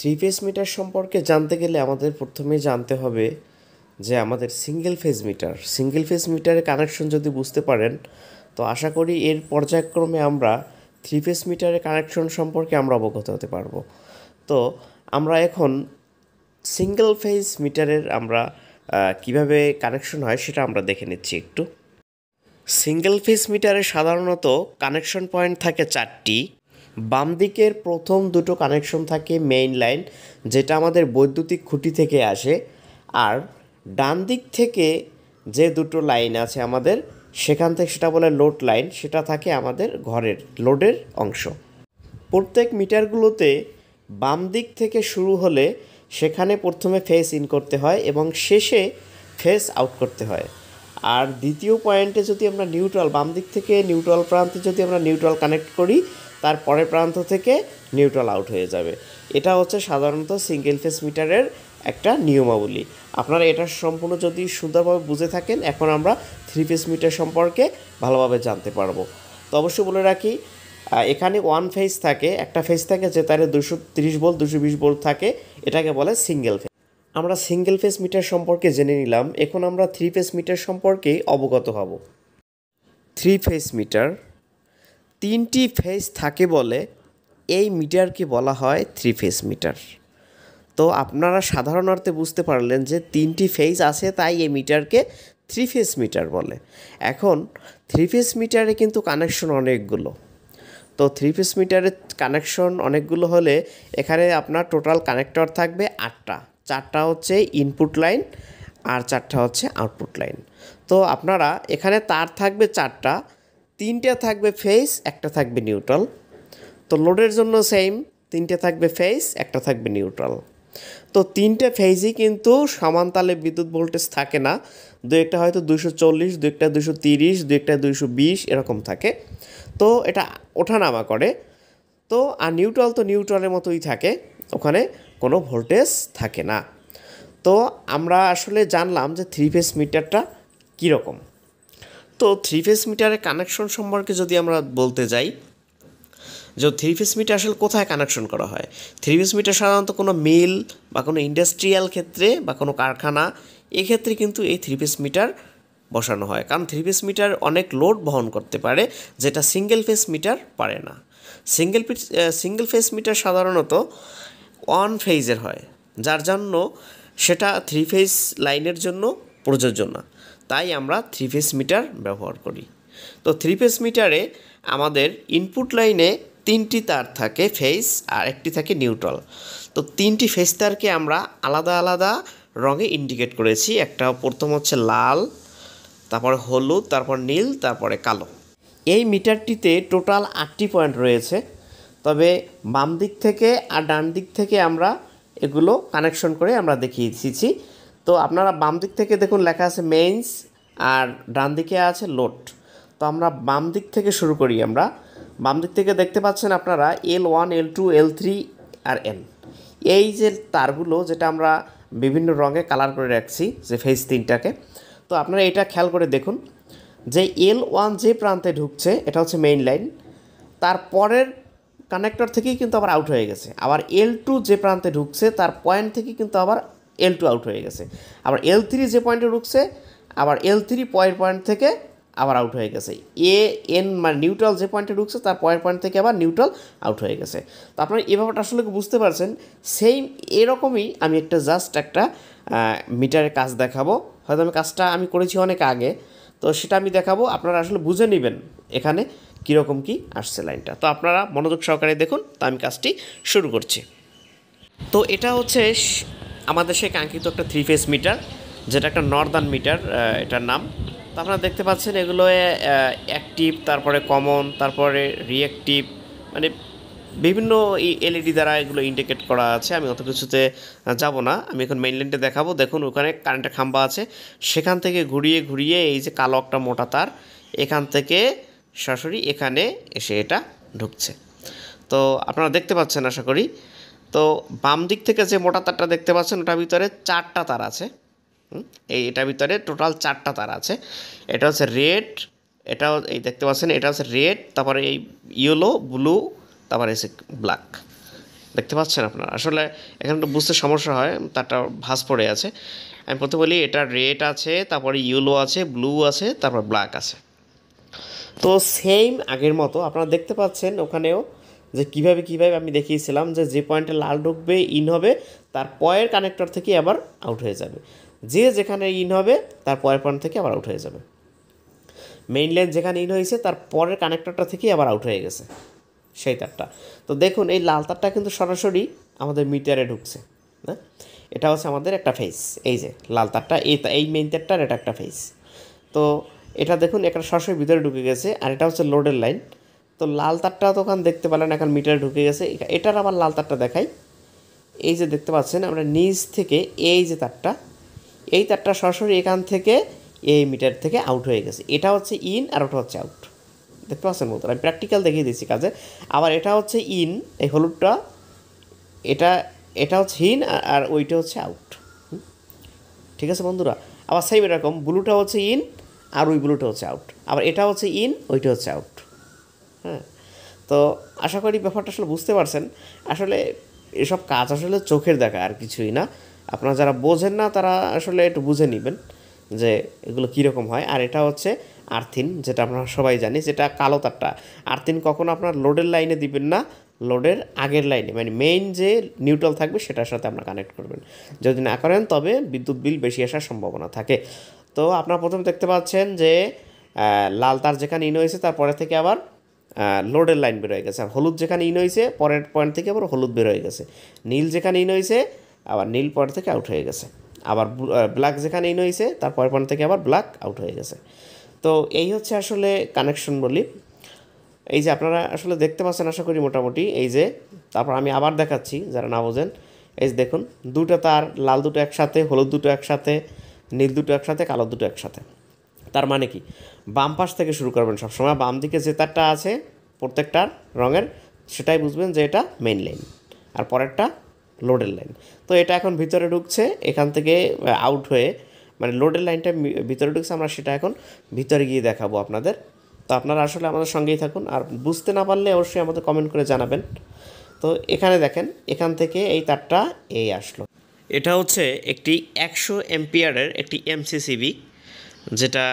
Three phase metre সম্পর্কে জানতে গেলে আমাদের প্রথমে জানতে হবে যে আমাদের সিঙ্গেল ফেজ মিটারের কানেকশন যদি বুঝতে পারেন তো আশা করি এর পর্যায়ক্রমে আমরা থ্রি ফেজ মিটারের কানেকশন সম্পর্কে আমরা অবগত হতে পারবো। তো আমরা এখন সিঙ্গেল ফেজ মিটারের আমরা কিভাবে কানেকশন হয় সেটা আমরা দেখে নিচ্ছি একটু। সিঙ্গেল ফেজ মিটারে সাধারণত কানেকশন পয়েন্ট থাকে 4টি। বাম দিকের প্রথম দুটো কানেকশন থাকে মেইন লাইন, যেটা আমাদের বৈদ্যুতিক খুঁটি থেকে আসে, আর ডান দিক থেকে যে দুটো লাইন আছে আমাদের সেখান থেকে সেটা বলে লোড লাইন, সেটা থাকে আমাদের ঘরের লোডের অংশ। প্রত্যেক মিটারগুলোতে বাম দিক থেকে শুরু হলে সেখানে প্রথমে ফেস ইন করতে হয় এবং শেষে ফেস আউট করতে হয়। আর দ্বিতীয় পয়েন্টে যদি আমরা নিউট্রাল, বাম দিক থেকে নিউট্রাল প্রান্তে যদি আমরা নিউট্রাল কানেক্ট করি, তার পরের প্রান্ত থেকে নিউট্রাল আউট হয়ে যাবে। এটা হচ্ছে সাধারণত সিঙ্গেল ফেজ মিটারের একটা নিয়মাবলী। আপনারা এটা সম্পূর্ণ যদি সুন্দরভাবে বুঝে থাকেন, এখন আমরা থ্রি ফেজ মিটার সম্পর্কে ভালোভাবে জানতে পারবো। তো অবশ্যই বলে রাখি, এখানে ওয়ান ফেজ থাকে, একটা ফেজ থাকে যে তার 230 ভোল্ট 220 ভোল্ট থাকে, এটাকে বলে সিঙ্গেল ফেজ। আমরা সিঙ্গেল ফেজ মিটার সম্পর্কে জেনে নিলাম, এখন আমরা থ্রি ফেজ মিটার সম্পর্কে অবগত হব। থ্রি ফেজ মিটার 3টি ফেজ থাকে বলে এই মিটারকে বলা হয় থ্রি ফেজ মিটার। তো আপনারা সাধারণ অর্থে বুঝতে পারলেন যে 3টি ফেজ আছে, তাই এই মিটারকে থ্রি ফেজ মিটার বলে। এখন থ্রি ফেজ মিটারে কিন্তু কানেকশন অনেকগুলো। তো থ্রি ফেজ মিটারের কানেকশন অনেকগুলো হলে এখানে আপনার টোটাল কানেক্টর থাকবে 8টা। 4টা হচ্ছে ইনপুট লাইন আর 4টা হচ্ছে আউটপুট লাইন। তো আপনারা এখানে তার থাকবে 4টা, 3টে থাকবে ফেজ, একটা থাকবে নিউট্রাল। তো লোডের জন্য সেম, 3টে থাকবে ফেজ, একটা থাকবে নিউট্রাল। তো 3টে ফেজই কিন্তু সমান তালে বিদ্যুৎ ভোল্টেজ থাকে না, দু একটা হয়তো 240, দু একটা 230, দু একটা 220 এরকম থাকে। তো এটা ওঠানামা করে। তো আর নিউট্রাল তো নিউট্রালের মতোই থাকে, ওখানে কোনো ভোল্টেজ থাকে না। তো আমরা আসলে জানলাম যে থ্রি ফেজ মিটারটা কীরকম। তো থ্রি ফেজ মিটারের কানেকশন সম্পর্কে যদি আমরা বলতে যাই, যে থ্রি ফেজ মিটার আসলে কোথায় কানেকশন করা হয়। থ্রি ফেজ মিটার সাধারণত কোনো মিল বা কোনো ইন্ডাস্ট্রিয়াল ক্ষেত্রে বা কোনো কারখানা, এক্ষেত্রে কিন্তু এই থ্রি ফেজ মিটার বসানো হয়, কারণ থ্রি ফেজ মিটার অনেক লোড বহন করতে পারে, যেটা সিঙ্গেল ফেজ মিটার পারে না। সিঙ্গেল ফেজ মিটার সাধারণত ওয়ান ফেজের হয়, যার জন্য সেটা থ্রি ফেজ লাইনের জন্য প্রযোজ্য না, তাই আমরা থ্রি ফেজ মিটার ব্যবহার করি। তো থ্রি ফেজ মিটারে আমাদের ইনপুট লাইনে 3টি তার থাকে ফেজ আর একটি থাকে নিউট্রাল। তো 3টি ফেজ তারকে আমরা আলাদা আলাদা রঙে ইন্ডিকেট করেছি। একটা প্রথম হচ্ছে লাল, তারপরে হলুদ, তারপর নীল, তারপরে কালো। এই মিটারটিতে টোটাল 8টি পয়েন্ট রয়েছে, তবে বাম দিক থেকে আর ডান দিক থেকে আমরা এগুলো কানেকশন করে আমরা দেখিয়ে দিয়েছি। তো আপনারা বাম দিক থেকে দেখুন লেখা আছে মেইনস আর ডান দিকে আছে লোড। তো আমরা বাম দিক থেকে শুরু করি। আমরা বাম দিক থেকে দেখতে পাচ্ছেন আপনারা L1, L2, L3 আর N, এই যে তারগুলো যেটা আমরা বিভিন্ন রঙে কালার করে রাখছি যে ফেজ 3টাকে। তো আপনারা এটা খেয়াল করে দেখুন যে L1 যে প্রান্তে ঢুকছে এটা হচ্ছে মেইন লাইন, তারপরের কানেক্টর থেকেই কিন্তু আবার আউট হয়ে গেছে। আবার L2 যে প্রান্তে ঢুকছে তার পয়েন্ট থেকে কিন্তু আবার L2 আউট হয়ে গেছে। আবার L3 যে পয়েন্টে ঢুকছে আবার L3 পয়েন্ট থেকে আবার আউট হয়ে গেছে। এন মানে নিউট্রাল যে পয়েন্টে ঢুকছে তার পয়েন্ট থেকে আবার নিউট্রাল আউট হয়ে গেছে। তো আপনারা এই ব্যাপারটা আসলে বুঝতে পারছেন। সেম এরকমই আমি একটা মিটারের কাজ দেখাবো, হয়তো কাজটা আমি করেছি অনেক আগে, তো সেটা আমি দেখাবো, আপনারা আসলে বুঝে নেবেন এখানে কীরকম কী আসছে লাইনটা। তো আপনারা মনোযোগ সহকারে দেখুন। তো আমি কাজটি শুরু করছি। তো এটা হচ্ছে আমাদের সেই কাঙ্ক্ষিত একটা থ্রি ফেজ মিটার, যেটা একটা নর্দার্ন মিটার এটার নাম। তো আপনারা দেখতে পাচ্ছেন এগুলো অ্যাক্টিভ, তারপরে কমন, তারপরে রিঅ্যাক্টিভ, মানে বিভিন্ন এলইডি দ্বারা এগুলো ইন্ডিকেট করা আছে। আমি অত কিছুতে যাব না, আমি এখন মেইন লাইনটা দেখাবো। দেখুন ওখানে কারেন্টের খাম্বা আছে, সেখান থেকে ঘুরিয়ে ঘুরিয়ে এই যে কালো একটা মোটা তার, এখান থেকে সরাসরি এখানে এসে এটা ঢুকছে। তো আপনারা দেখতে পাচ্ছেন আশা করি। তো বাম দিক থেকে যে মোটা তারটা দেখতে পাচ্ছেন ওটার ভিতরে 4টা তার আছে। এটার ভিতরে টোটাল 4টা তার আছে। এটা হচ্ছে রেড, এটাও এই দেখতে পাচ্ছেন, এটা হচ্ছে রেড, তারপরে এই ইয়েলো, ব্লু, তারপরে এসে ব্ল্যাক। দেখতে পাচ্ছেন আপনারা, আসলে এখানে একটু বুঝতে সমস্যা হয়, তারটা ভাঁজ পড়ে আছে। আমি প্রথমে বলি এটা রেড আছে, তারপরে ইয়েলো আছে, ব্লু আছে, তারপর ব্ল্যাক আছে। তো সেম আগের মতো আপনারা দেখতে পাচ্ছেন ওখানেও যে কীভাবে আমি দেখিয়েছিলাম যে পয়েন্টে লাল ঢুকবে ইন হবে, তার পয়ের কানেক্টর থেকে আবার আউট হয়ে যাবে। যেখানে ইন হবে তার পয়ের পয়েন্ট থেকে আবার আউট হয়ে যাবে। মেইন লাইন যেখানে ইন হয়েছে তার পরের কানেক্টরটা থেকেই আবার আউট হয়ে গেছে সেই তারটা। তো দেখুন এই লাল তারটা কিন্তু সরাসরি আমাদের মিটারে ঢুকছে, হ্যাঁ। এটা হচ্ছে আমাদের একটা ফেস, এই যে লাল তারটা, এই মেইন তারটার এটা একটা ফেস। তো এটা দেখুন একটা সরাসরি ভিতরে ঢুকে গেছে, আর এটা হচ্ছে লোডের লাইন। তো লাল তারটা তো ওখানে দেখতে পেলেন এখন মিটারে ঢুকে গেছে। এটার আবার লাল তারটা দেখাই, এই যে দেখতে পাচ্ছেন আমরা নিচ থেকে এই যে তারটা, এই তারটা সরাসরি এখান থেকে এই মিটার থেকে আউট হয়ে গেছে। এটা হচ্ছে ইন আর ওটা হচ্ছে আউট, দেখতে পাচ্ছেন বলতে আমি প্র্যাকটিক্যাল দেখিয়ে দিচ্ছি কাজে। আবার এটা হচ্ছে ইন, এই হলুদটা, এটা এটা হচ্ছে ইন আর ওইটা হচ্ছে আউট। ঠিক আছে বন্ধুরা। আবার সেম এরকম ব্লুটা হচ্ছে ইন আর ওই ব্লুটা হচ্ছে আউট, আবার এটা হচ্ছে ইন, ওইটা হচ্ছে আউট। হ্যাঁ, তো আশা করি ব্যাপারটা আসলে বুঝতে পারছেন। আসলে এসব কাজ আসলে চোখের দেখা, আর কিছুই না। আপনারা যারা বোঝেন না তারা আসলে একটু বুঝে নেবেন যে এগুলো কীরকম হয়। আর এটা হচ্ছে আর্থিন, যেটা আপনারা সবাই জানি, যেটা কালো তারটা। আর্থিন কখনো আপনার লোডের লাইনে দিবেন না, লোডের আগের লাইনে, মানে মেইন যে নিউট্রাল থাকবে সেটার সাথে আপনারা কানেক্ট করবেন। যদি না করেন তবে বিদ্যুৎ বিল বেশি আসার সম্ভাবনা থাকে। তো আপনারা প্রথমে দেখতে পাচ্ছেন যে লাল তার যেখানে ইন হয়েছে তারপরে থেকে আবার লোডের লাইন বের হয়ে গেছে, আর হলুদ যেখানে ইন হয়েছে পরের পয়েন্ট থেকে আবার হলুদ বের হয়ে গেছে। নীল যেখানে ইন হয়েছে আবার নীল পয়েন্ট থেকে আউট হয়ে গেছে। আবার ব্ল্যাক যেখানে ইন হয়েছে তার পরের পয়েন্ট থেকে আবার ব্ল্যাক আউট হয়ে গেছে। তো এই হচ্ছে আসলে কানেকশন বলি। এই যে আপনারা আসলে দেখতে পাচ্ছেন আশা করি মোটামুটি। এই যে তারপর আমি আবার দেখাচ্ছি যারা না বোঝেন। এই যে দেখুন দুটো তার, লাল দুটো একসাথে, হলুদ দুটো একসাথে, নীল দুটো একসাথে, কালো দুটো একসাথে। তার মানে কি, বাম পাশ থেকে শুরু করবেন সবসময়। বাম দিকে যে তারটা আছে প্রত্যেকটার রঙের, সেটাই বুঝবেন যে এটা মেইন লাইন, আর পরেরটা লোডের লাইন। তো এটা এখন ভিতরে ঢুকছে এখান থেকে আউট হয়ে, মানে লোডের লাইনটা ভিতরে ঢুকছে, আমরা সেটা এখন ভিতরে গিয়ে দেখাবো আপনাদের। তো আপনারা আসলে আমাদের সঙ্গেই থাকুন, আর বুঝতে না পারলে অবশ্যই আমাদের কমেন্ট করে জানাবেন। তো এখানে দেখেন এখান থেকে এই তারটা এই আসলো। এটা হচ্ছে একটি 100 এম্পিয়ারের একটি এমসিসিবি, যেটা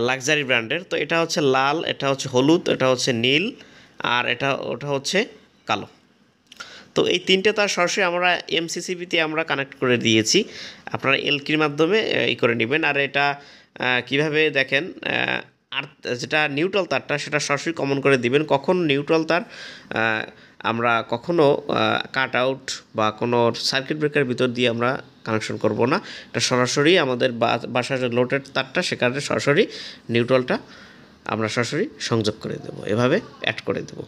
লাক্সারি ব্র্যান্ডের। তো এটা হচ্ছে লাল, এটা হচ্ছে হলুদ, এটা হচ্ছে নীল, আর ওটা হচ্ছে কালো। তো এই তিনটে তার সরাসরি আমরা এমসিসিবিতে আমরা কানেক্ট করে দিয়েছি। আপনারা এলকির মাধ্যমে করে নেবেন। আর এটা কিভাবে দেখেন, আর যেটা নিউট্রাল তারটা সেটা সরাসরি কমন করে দিবেন। কখন নিউট্রাল তার আমরা কখনো কাট আউট বা কোনো সার্কিট ব্রেকারের ভিতর দিয়ে আমরা কানেকশন করব না। এটা সরাসরি আমাদের বাসার যে লোডের তারটা সেখানে সরাসরি নিউট্রালটা আমরা সরাসরি সংযোগ করে দেবো, এভাবে অ্যাড করে দেবো।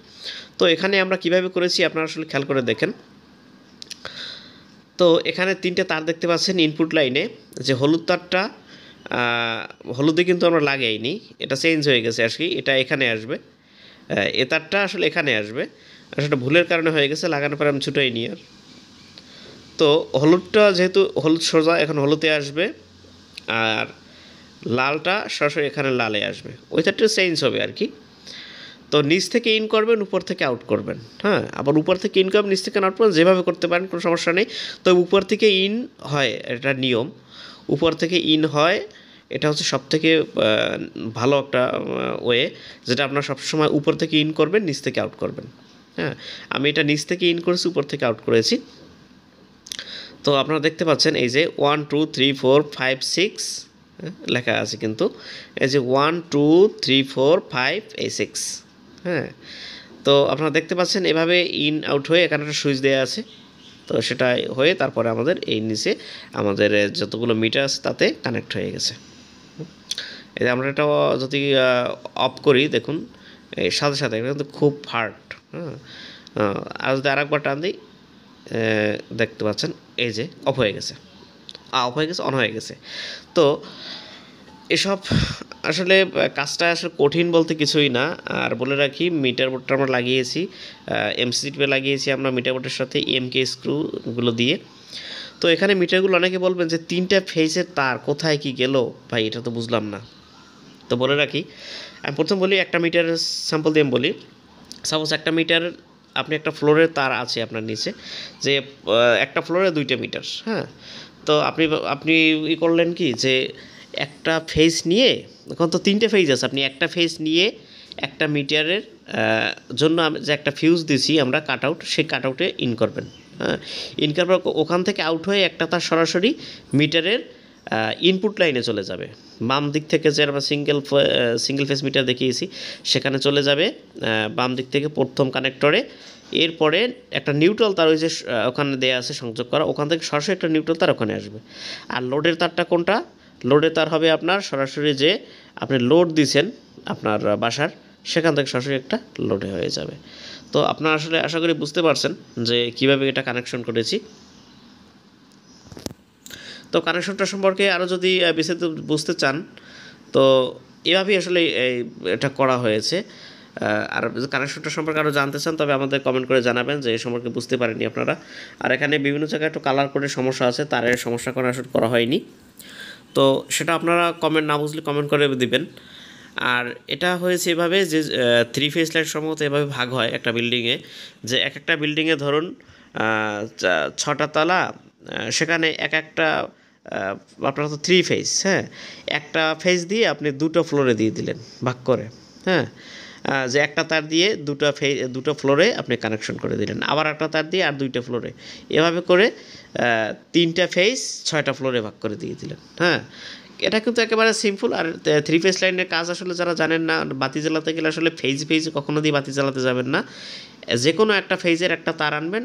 তো এখানে আমরা কিভাবে করেছি আপনারা আসলে খেয়াল করে দেখেন। তো এখানে তিনটে তার দেখতে পাচ্ছেন ইনপুট লাইনে। যে হলুদ তারটা হলুদে কিন্তু আমরা লাগাইনি, এটা চেঞ্জ হয়ে গেছে আর কি, এটা এখানে আসবে। এ তারটা আসলে এখানে আসবে, সেটা ভুলের কারণে হয়ে গেছে, লাগানোর পরে আমি ছুটাই নি আর। তো হলুদটা যেহেতু হলুদ সোজা এখন হলুদে আসবে, আর লালটা সরাসরি এখানে লালে আসবে, ওই তারটা চেঞ্জ হবে আর কি। তো নিচ থেকে ইন করবেন, উপর থেকে আউট করবেন। হ্যাঁ, আবার উপর থেকে ইন করবেন, নিচ থেকে আউট করবেন, যেভাবে করতে পারেন, কোনো সমস্যা নেই। তো উপর থেকে ইন হয়, এটা নিয়ম, উপর থেকে ইন হয়। এটা হচ্ছে সবথেকে ভালো একটা ওয়ে, যেটা আপনার সবসময় উপর থেকে ইন করবেন, নিচ থেকে আউট করবেন। হ্যাঁ, আমি এটা নিচ থেকে ইন করেছি, উপর থেকে আউট করেছি। তো আপনারা দেখতে পাচ্ছেন এই যে 1 2 3 4 5 6 লেখা আছে, কিন্তু এই যে 1 2 3 4 5 এই 6। হ্যাঁ, তো আপনারা দেখতে পাচ্ছেন এভাবে ইন আউট হয়ে এখানে একটা সুইচ দেওয়া আছে। তো সেটা হয়ে তারপরে আমাদের এই নিচে আমাদের যতগুলো মিটার আছে তাতে কানেক্ট হয়ে গেছে। এই যে আমরা এটা যদি অফ করি, দেখুন এই সাথে সাথে এটা কিন্তু খুব হার্ড। হ্যাঁ, আর যদি আরেকবার টান দিই, দেখতে পাচ্ছেন এই যে অফ হয়ে গেছে, অফ হয়ে গেছে, অন হয়ে গেছে। তো এসব আসলে কাজটা আসলে কঠিন বলতে কিছুই না। আর বলে রাখি, মিটার বোর্ডটা আমরা লাগিয়েছি, এমসিসিপি লাগিয়েছি আমরা মিটার বোর্ডের সাথে এমকে স্ক্রুগুলো দিয়ে। তো এখানে মিটারগুলো অনেকে বলবেন যে 3টা ফেজের তার কোথায় কি গেল ভাই, এটা তো বুঝলাম না। তো বলে রাখি, আমি প্রথম বলি একটা মিটারের স্যাম্পল দিয়ে আমি বলি। সাপোজ একটা মিটার আপনি একটা ফ্লোরের তার আছে আপনার নিচে, যে একটা ফ্লোরে 2টা মিটার, হ্যাঁ। তো আপনি আপনি করলেন কি, যে একটা ফেজ নিয়ে, এখন তো 3টে ফেজ আছে, আপনি একটা ফেজ নিয়ে একটা মিটারের জন্য যে একটা ফিউজ দিছি আমরা কাট আউট, সেই কাট আউটে ইন করবেন, হ্যাঁ। ইন করার পর ওখান থেকে আউট হয়ে একটা তার সরাসরি মিটারের ইনপুট লাইনে চলে যাবে। বাম দিক থেকে যে আমরা সিঙ্গেল ফেজ মিটার দেখিয়েছি সেখানে চলে যাবে বাম দিক থেকে প্রথম কানেক্টরে। এরপরে একটা নিউট্রাল তার ওই যে ওখানে দেয়া আছে সংযোগ করা, ওখান থেকে সরাসরি একটা নিউট্রাল তার ওখানে আসবে। আর লোডের তারটা কোনটা? লোডের তার হবে আপনার সরাসরি যে আপনি লোড দিয়েছেন আপনার বাসার, সেখান থেকে সরাসরি একটা লোডে হয়ে যাবে। তো আপনারা আসলে আশা করি বুঝতে পারছেন যে কীভাবে এটা কানেকশন করেছি। তো কানেকশনটা সম্পর্কে আরও যদি বিস্তারিত বুঝতে চান, তো এভাবেই আসলে এটা করা হয়েছে। আর কানেকশনটা সম্পর্কে আরও জানতে চান তবে আমাদের কমেন্ট করে জানাবেন যে এই সম্পর্কে বুঝতে পারেননি আপনারা। আর এখানে বিভিন্ন জায়গায় একটু কালার করে সমস্যা আছে, তারের সমস্যা করা হয়নি। তো সেটা আপনারা কমেন্ট না বুঝলে কমেন্ট করে দিবেন। আর এটা হয়েছে এভাবে যে 3 ফেজ লাইট সম্ভবত এভাবে ভাগ হয় একটা বিল্ডিংয়ে, যে একটা বিল্ডিংয়ে ধরুন 6টা তলা, সেখানে একটা আপনার তো 3 ফেজ, হ্যাঁ। একটা ফেজ দিয়ে আপনি 2টো ফ্লোরে দিয়ে দিলেন ভাগ করে, হ্যাঁ। যে একটা তার দিয়ে 2টো ফ্লোরে আপনি কানেকশন করে দিলেন, আবার একটা তার দিয়ে আর 2টা ফ্লোরে, এভাবে করে 3টা ফেজ 6টা ফ্লোরে ভাগ করে দিয়ে দিলেন, হ্যাঁ। এটা কিন্তু একেবারে সিম্পল। আর 3 ফেজ লাইনের কাজ আসলে যারা জানেন না, বাতি জ্বালাতে গেলে আসলে ফেজ কখনো দিয়ে বাতি জ্বালাতে যাবেন না, যে কোনো একটা ফেজের একটা তার আনবেন।